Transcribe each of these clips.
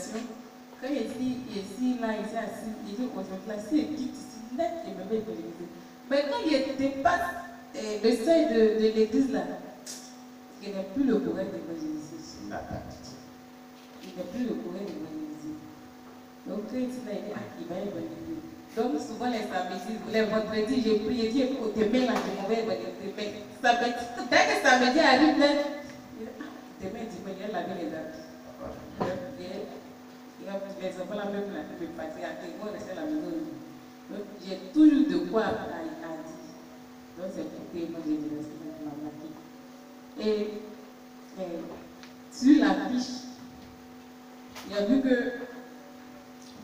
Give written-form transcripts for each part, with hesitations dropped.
l'évangélisation, quand il est ici, là, ici, assis, il dit aux autres, là, si il quitte ici, net, il me met évangéliser. Mais quand il dépasse le seuil de l'église, là, il n'a plus le courage d'évangéliser. Il n'a plus le courage d'évangéliser. Donc, quand il dit là, il va évangéliser. Donc, souvent, les samedis, les vendredis, j'ai prié, Dieu, pour demain, là, je m'en vais évangéliser. Mais dès que samedi arrive, là, demain, dimanche, il a lavé les habits. Il a les enfants là même là, qui me fatiguent à moi, rester à la maison. Donc, j'ai toujours de quoi à dire. Donc, c'est pour que moi, j'ai des instruments qui m'ont marqué. Et sur la fiche, il y a vu que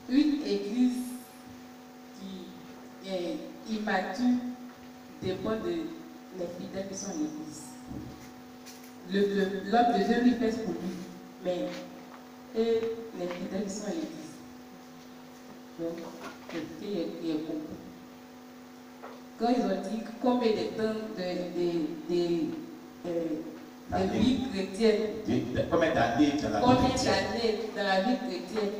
une église qui est immature dépend des fidèles qui sont à l'église. L'homme de Dieu lui fait pour lui, mais et les fidèles qui sont à l'église. Donc, il est compris. Quand ils ont dit combien de temps de vie chrétienne, combien d'années dans la vie chrétienne,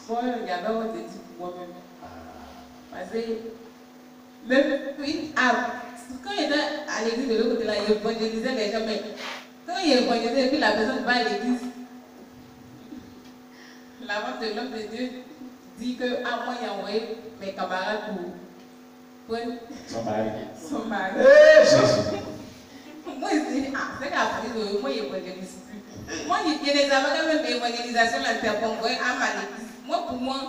moi, il y avait un dit pour moi-même. Parce que même quand il était à l'église de l'autre côté, là, il évangélisait les gens, mais quand il évangélisait et puis la personne va à l'église, la femme de l'homme de Dieu dit que moi, il a envoyé mes camarades pour son mari. Moi, je dis, c'est qu'après, moi, il évangélise plus. Moi, il y a des avocats, même l'évangélisation, là, c'est pour envoyer à ma église. Moi, pour moi,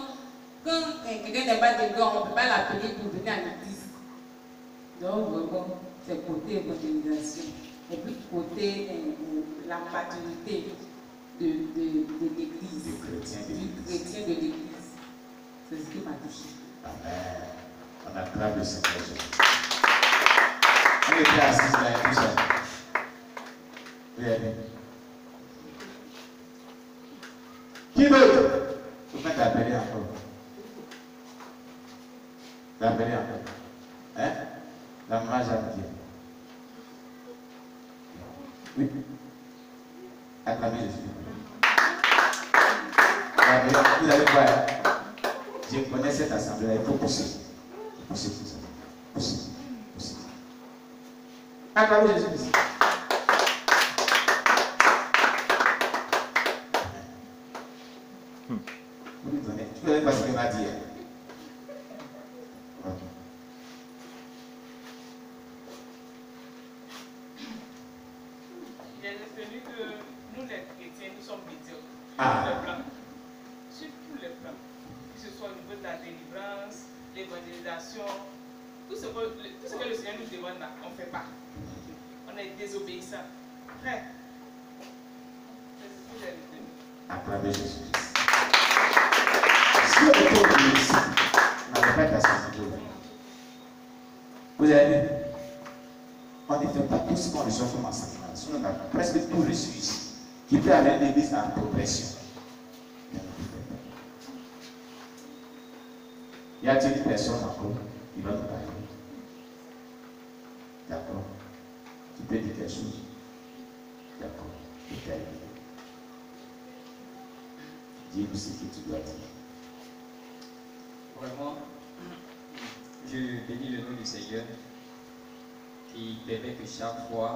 quand quelqu'un n'est pas de on ne peut pas l'appeler pour venir à l'église. Donc, vraiment, c'est côté évangélisation. Et puis, côté la maturité de l'église, du chrétien de l'église. C'est ce qui m'a touché. Amen. On acclame le Seigneur Jésus. On était assis là et tout ça. Qui d'autre? Vous pouvez t'appeler encore. T'appeler encore. Hein? La maman Jeanne. Oui. Acclamez Jésus. Vous allez voir. Je connais cette assemblée. Il faut pousser. Pousser tout ça. Pousser. Pousser. Acclamez Jésus. Vous lui donnez. Tu ne connais pas ce qu'il va dire. Il est retenu que nous, les chrétiens, nous sommes médiocres. Sur tous les plans. Que ce soit au niveau de la délivrance, l'évangélisation, tout ce que le Seigneur nous demande là, on ne fait pas. On est désobéissant. Frère, c'est ce que j'ai retenu. Acclamez Jésus. Si on était au milieu ici, on n'avait pas d'assemblée. Vous avez vu? On ne fait pas tout ce qu'on reçoit comme enseignement. Sinon, on a presque tout reçu ici. Qui peut aller à l'église en progression. Y a-t-il une personne encore qui va nous parler? D'accord? Tu peux dire quelque chose? D'accord. Dis-nous ce que tu dois dire. Vraiment, je bénis le nom du Seigneur qui permet que chaque fois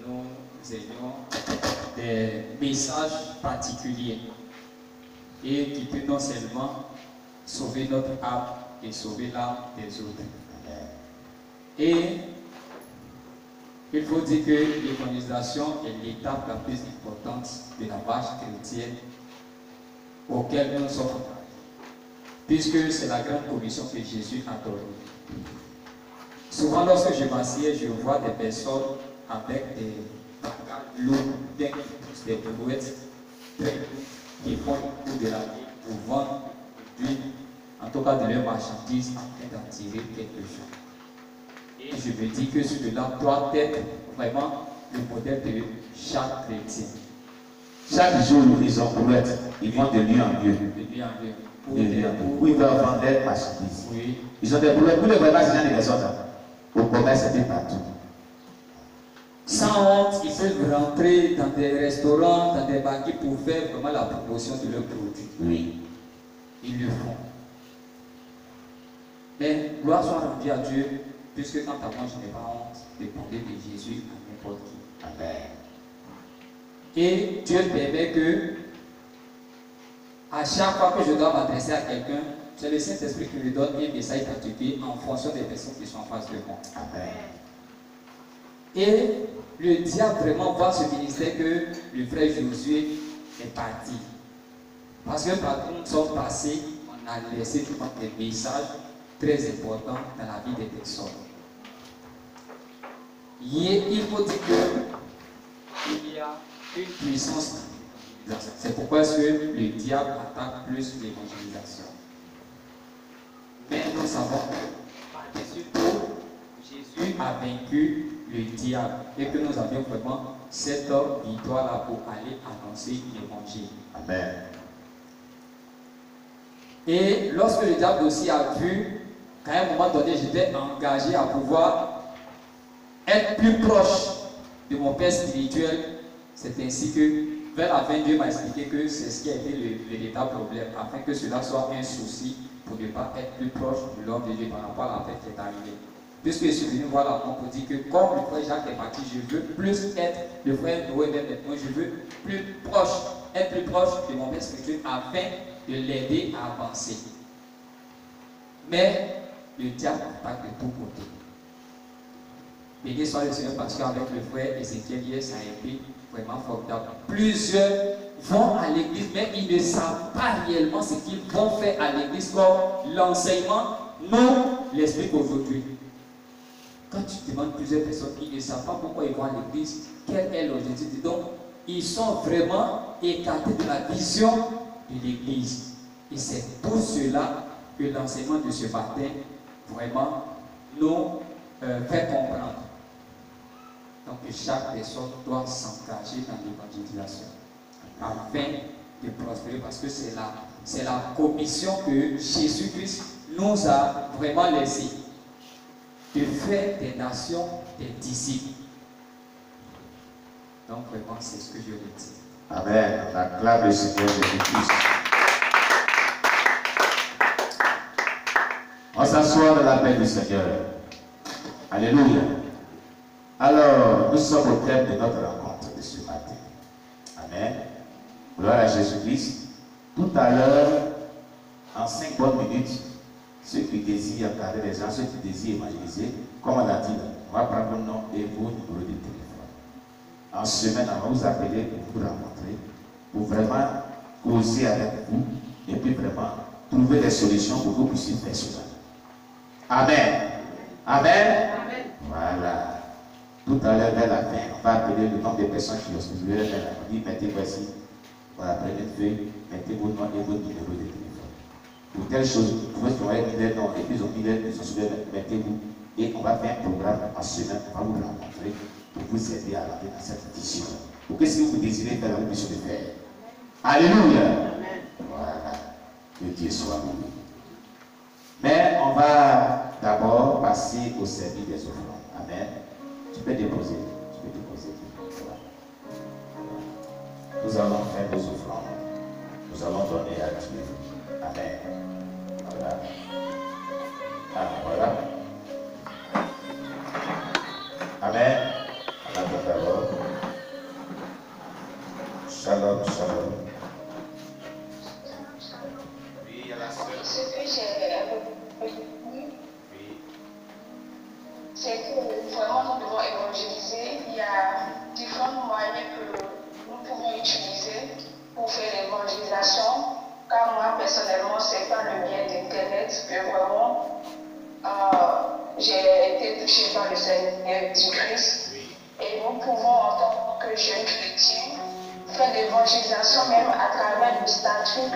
nous ayons des messages particuliers et qui peut non seulement sauver notre âme et sauver l'âme des autres. Et il faut dire que l'évangélisation est l'étape la plus importante de la marche chrétienne auquel nous sommes engagés, puisque c'est la grande commission que Jésus a donnée. Souvent, lorsque je m'assieds, je vois des personnes avec des bagages lourds, des brouettes très lourdes, qui font le coup de la vie pour vendre en tout cas de leurs marchandises, afin d'en tirer quelque chose. Et je me dis que cela doit être vraiment le modèle de chaque chrétien. Chaque jour, ils ont brouettes, ils vont de lieu en lieu. De lieu en lieu. Où ils veulent vendre leurs marchandises. Oui. Ils ont des brouettes. Vous ne voyez pas ces gens de personnes. Au commerce, c'était partout. sans honte, ils peuvent rentrer dans des restaurants, dans des banquets pour faire vraiment la promotion de leurs produits. Oui. Ils le font. Mais gloire soit rendue à Dieu, puisque quant à moi, je n'ai pas honte de parler de Jésus à n'importe qui. Amen. Et Dieu permet que, à chaque fois que je dois m'adresser à quelqu'un, c'est le Saint-Esprit qui me donne un message particulier en fonction des personnes qui sont en face de moi. Amen. Et le diable vraiment voit ce ministère que le frère Josué est parti. Parce que par une sorte passée, on a laissé des messages très importants dans la vie des personnes. Il faut dire qu'il y a une puissance. C'est pourquoi le diable attaque plus l'évangélisation. Mais nous savons que par-dessus tout, Jésus a vaincu le diable et que nous avions vraiment cette victoire-là pour aller annoncer l'évangile. Amen. Et lorsque le diable aussi a vu qu'à un moment donné, j'étais engagé à pouvoir être plus proche de mon Père spirituel, c'est ainsi que vers la fin, Dieu m'a expliqué que c'est ce qui a été le véritable problème, afin que cela soit un souci pour ne pas être plus proche de l'homme de Dieu par rapport à la fête qui est arrivée. Puisque je suis venu voir la pour dire que comme le frère Jacques est parti, je veux plus être, le frère Noé même maintenant, je veux plus proche, être plus proche de mon Père spirituel afin de l'aider à avancer. Mais le diable attaque de tous côtés. Béni soit le Seigneur parce qu'avec le frère Ézéchiel hier, ça a été vraiment formidable. Plusieurs vont à l'église, mais ils ne savent pas réellement ce qu'ils vont faire à l'église comme l'enseignement nous l'explique aujourd'hui. Quand tu demandes plusieurs personnes qui ne savent pas pourquoi ils vont à l'église, quel est l'objectif, donc ils sont vraiment écartés de la vision de l'église. Et c'est pour cela que l'enseignement de ce matin vraiment nous fait comprendre. Donc chaque personne doit s'engager dans l'évangélisation afin de prospérer, parce que c'est la commission que Jésus-Christ nous a vraiment laissée, de faire des nations des disciples. Donc vraiment c'est ce que je veux dire. Amen. On acclame le Seigneur Jésus-Christ. On s'assoit dans la paix du Seigneur. Alléluia. Alors, nous sommes au thème de notre rencontre de ce matin. Amen. Gloire à Jésus-Christ. Tout à l'heure, en 5 bonnes minutes, ceux qui désirent encadrer les gens, ceux qui désirent évangéliser, comme on l'a dit, on va prendre vos noms et vos numéros de téléphone. En semaine, on va vous appeler pour vous rencontrer, pour vraiment causer avec vous et puis vraiment trouver des solutions pour que vous puissiez faire cela. Amen. Amen. Amen. Voilà. Tout à l'heure, vers la fin, on va appeler le nombre de personnes qui ont suivi. On dit, mettez voici, voilà, prenez une feuille, mettez vos noms et vos numéros de téléphone. Pour telle chose, vous pouvez trouver des noms, et puis ils ont mis ils ont suivi, mettez-vous, et on va faire un programme en semaine, on va vous rencontrer pour vous aider à rentrer dans cette mission. Pour que si vous désirez faire la mission de faire. Alléluia. Amen. Voilà. Que Dieu soit béni. Mais on va d'abord passer au service des offrandes. Amen. Tu peux déposer. Voilà. Nous allons faire des offrandes. Nous allons donner à Dieu. Amen. Voilà. Ah, voilà. Amen. On attend d'abord. Shalom, shalom. Oui, il y a la sœur. Ce que j'ai retenu, c'est que vraiment nous devons évangéliser. Il y a différents moyens que nous pouvons utiliser pour faire l'évangélisation. Car moi, personnellement, ce n'est pas le bien d'Internet que vraiment j'ai été touché par le Seigneur du Christ. Et nous pouvons, en tant que jeunes chrétiens, faire l'évangélisation même à travers le statut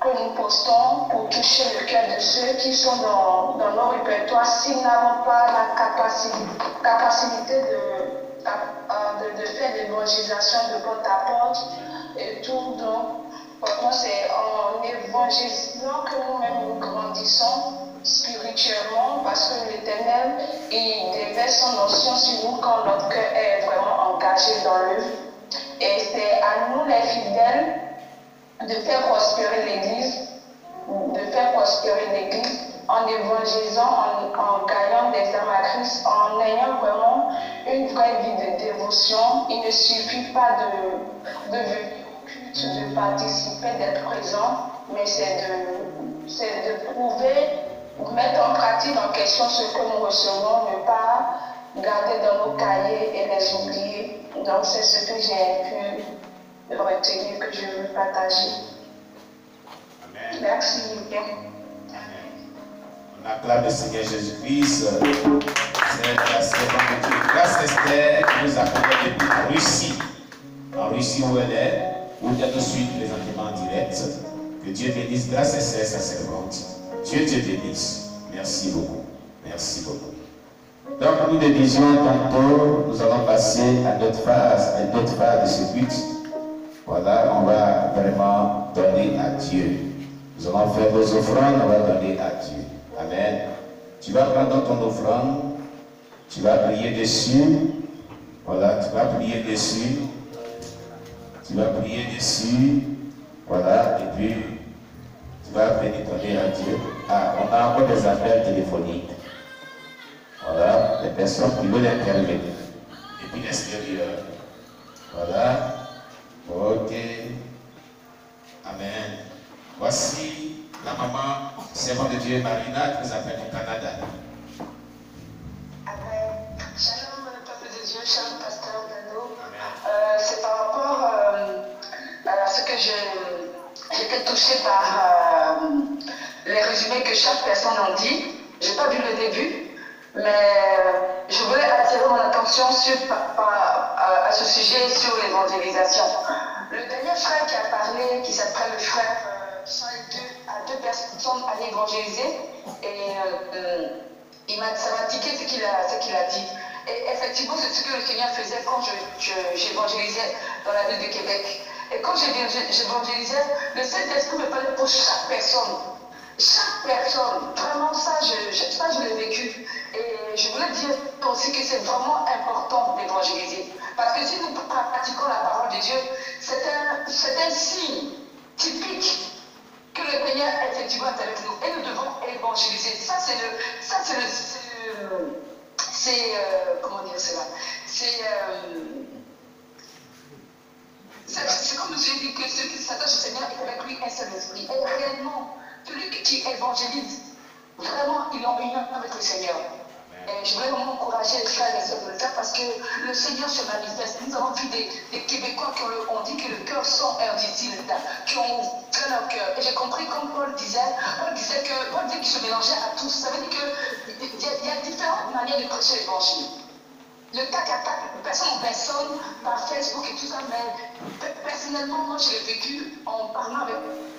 que nous postons pour toucher le cœur de ceux qui sont dans nos répertoires s'ils n'ont pas la capacité de faire l'évangélisation de porte à porte et tout. Donc, c'est en évangélisant que nous-mêmes nous grandissons spirituellement, parce que l'Éternel, il déverse son notion sur nous quand notre cœur est vraiment engagé dans l'œuvre. Et c'est à nous les fidèles de faire prospérer l'Église, en évangélisant, en gagnant des âmes à Christ, en ayant vraiment une vraie vie de dévotion. Il ne suffit pas de venir au culte, de participer, d'être présent, mais c'est de prouver, mettre en pratique en question ce que nous recevons, ne pas garder dans nos cahiers et les oublier. Donc c'est ce que j'ai pu retenir, que je veux partager. Amen. Merci. On acclame le Seigneur Jésus-Christ. C'est la servante de Dieu. Grâce Esther qui nous accompagne depuis en Russie. En Russie où elle est, où elle nous suit présentement en direct. Que Dieu bénisse grâce Esther, sa servante. Dieu te bénisse. Merci beaucoup. Merci beaucoup. Donc nous le disions tantôt, nous allons passer à d'autres phases de ce but. Voilà, on va vraiment donner à Dieu. Nous allons faire nos offrandes, on va donner à Dieu. Amen. Tu vas prendre ton offrande, tu vas prier dessus. Voilà, tu vas prier dessus. Tu vas prier dessus. Voilà, et puis tu vas venir donner à Dieu. Ah, on a encore des appels téléphoniques. Voilà, les personnes qui veulent intervenir. Et puis l'extérieur. Voilà. Ok. Amen. Voici la maman, servante de Dieu, Marina, qui nous appelle du Canada. Amen. Shalom, peuple de Dieu, shalom, pasteur Dano. C'est par rapport à ce que j'étais touchée par les résumés que chaque personne en dit. Je n'ai pas vu le début, mais je voulais attirer mon attention à ce sujet sur l'évangélisation. Le dernier frère qui a parlé, qui s'appelle le frère, sont à deux personnes à l'évangéliser, et ça m'a tiqué ce qu'il a dit. Et effectivement, c'est ce que le Seigneur faisait quand j'évangélisais dans la ville de Québec. Et quand j'évangélisais, le Saint-Esprit me parlait pour chaque personne. Chaque personne, vraiment ça je l'ai vécu. Et je voulais dire aussi que c'est vraiment important d'évangéliser. Parce que si nous pratiquons la parole de Dieu, c'est un signe typique que le Seigneur effectivement est avec nous. Et nous devons évangéliser. Comment dire cela? C'est comme je dis que celui qui s'attache au Seigneur est avec lui un seul esprit. Et réellement, celui qui évangélise, vraiment, il est en union avec le Seigneur. Et je voulais vraiment encourager les frères et sœurs de le faire parce que le Seigneur se manifeste. Nous avons vu des Québécois qui ont dit que le cœur sont indicibles, qui ont ouvert leur cœur. Et j'ai compris comme Paul disait qu'il se mélangeait à tous. Ça veut dire qu'il y a différentes manières de prêcher l'évangile. Le tac à tac, personne en personne, par Facebook et tout ça, mais personnellement, moi je l'ai vécu en parlant avec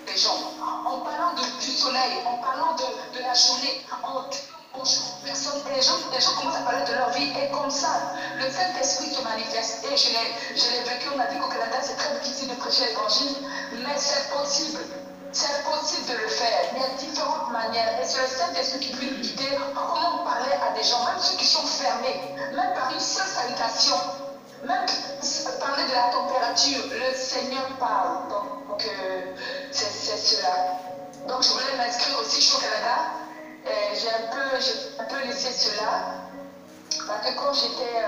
les gens, en parlant du soleil, en parlant de la journée, en bonjour personne, et les gens commencent à parler de leur vie, et comme ça, le Saint-Esprit se manifeste. Et je l'ai vécu, on a dit qu'au Canada c'est très difficile de prêcher l'évangile, mais c'est possible. C'est possible de le faire. Il y a différentes manières. Et c'est le Saint-Esprit qui peut nous guider comment parler à des gens, même ceux qui sont fermés, même par une seule salutation, même parler de la température. Le Seigneur parle. Donc, c'est cela. Donc, je voulais m'inscrire aussi au Canada. J'ai un peu laissé cela. Parce que quand j'avais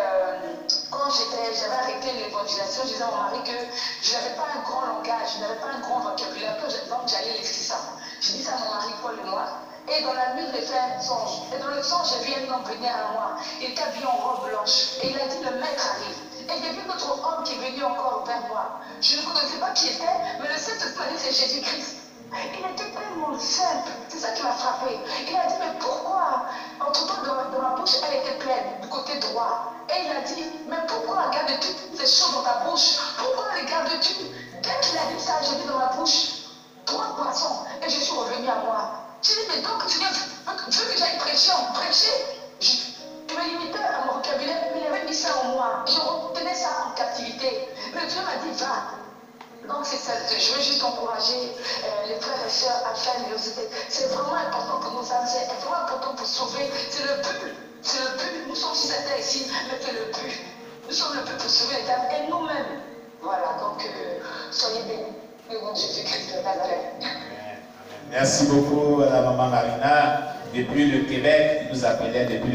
arrêté l'évangélisation, je disais à mon mari que je n'avais pas un grand langage, je n'avais pas un grand vocabulaire, donc j'allais laisser ça. Je dis ça à mon mari, Paul et moi. Et dans la nuit, j'ai fait un songe. Et dans le songe, j'ai vu un homme venir à moi. Il était habillé en robe blanche. Et il a dit, le maître arrive. Et j'ai vu notre homme qui est venu encore vers moi. Je ne connaissais pas qui était, mais le Saint-Esprit a dit, c'est Jésus-Christ. Il était tellement simple, c'est ça qui m'a frappé. Il a dit, mais pourquoi, entre-temps dans ma bouche, elle était pleine, du côté droit. Et il a dit, mais pourquoi gardes-tu ces choses dans ta bouche? Pourquoi les gardes-tu? Dès qu'il a dit ça, j'ai mis dans ma bouche 3 poissons, et je suis revenu à moi. J'ai dit, mais donc tu veux que j'aille prêcher? Je me limitais à mon vocabulaire, mais il avait mis ça en moi. Je retenais ça en captivité. Mais Dieu m'a dit, va. Donc, c'est ça, je veux juste encourager les frères et sœurs à faire l'université. C'est vraiment important pour nos âmes, c'est vraiment important pour sauver. C'est le but. C'est le but. Nous sommes sur cette terre ici, mais c'est le but. Nous sommes le but pour sauver les âmes et nous-mêmes. Voilà, donc soyez bénis. Le nom de Jésus-Christ de Nazareth. Merci beaucoup à la maman Marina, depuis le Québec, qui nous appelait depuis